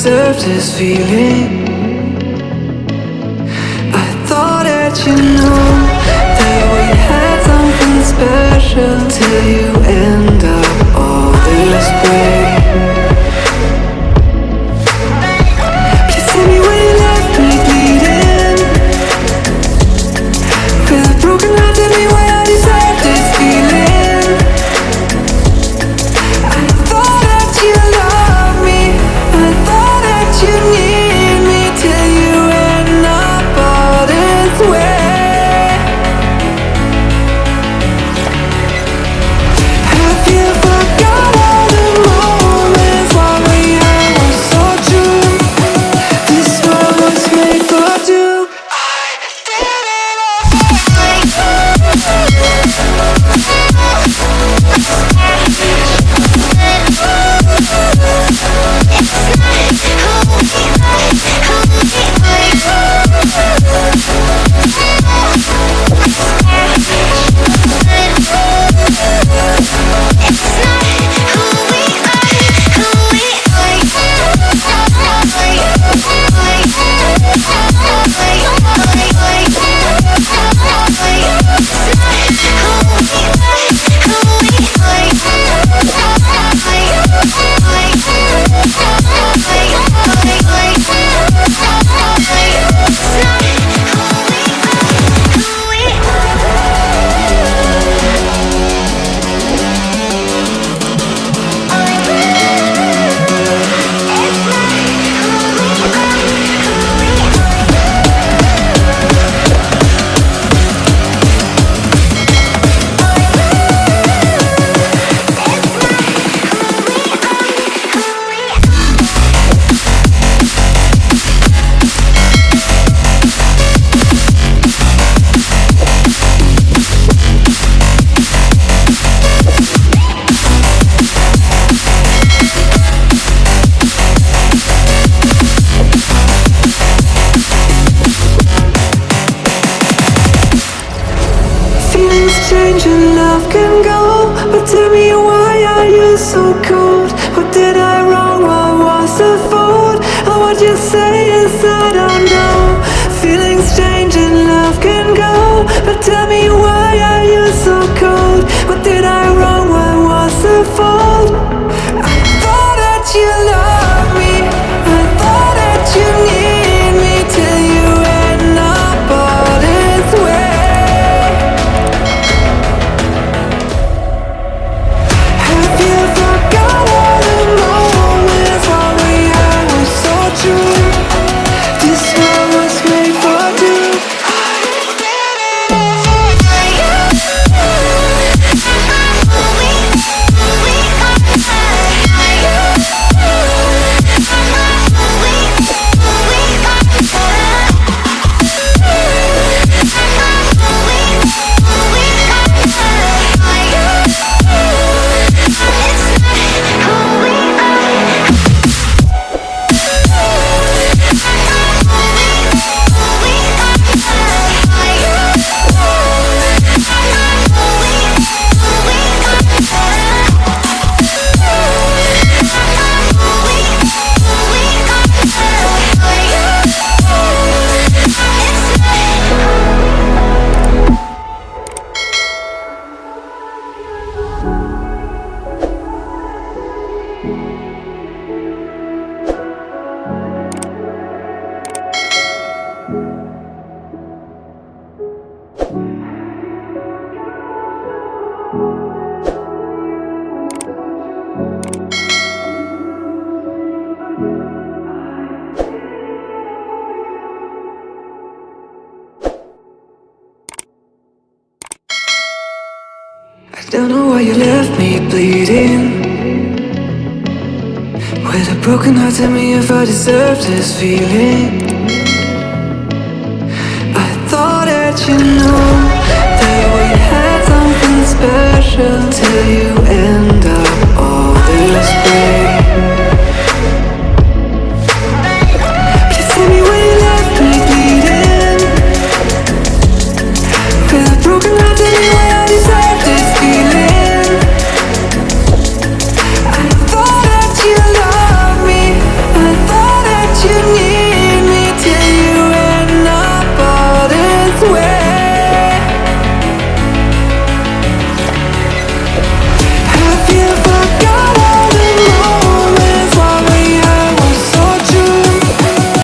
deserved this feeling. I thought that you knew that we had something special till you end up all this way. Please tell me when you left me bleeding, with a broken heart, tell me why I deserve this feeling. I thought that you loved me, I thought that you need me till you end up all this way. Have you forgot all the moments while we had was so true? This world was made for two. I did it change and love can go, but tell me why are you so cold? What did I wrong? What was the fault? Or what you say is I don't know. Feelings change and love can go, but tell me why are you so cold? What did I wrong? What was the fault? I thought that you loved me, I thought that you need me till you end up all this way. I don't know why you left me bleeding, with a broken heart, tell me if I deserve this feeling. I thought that you knew that we had something special till you end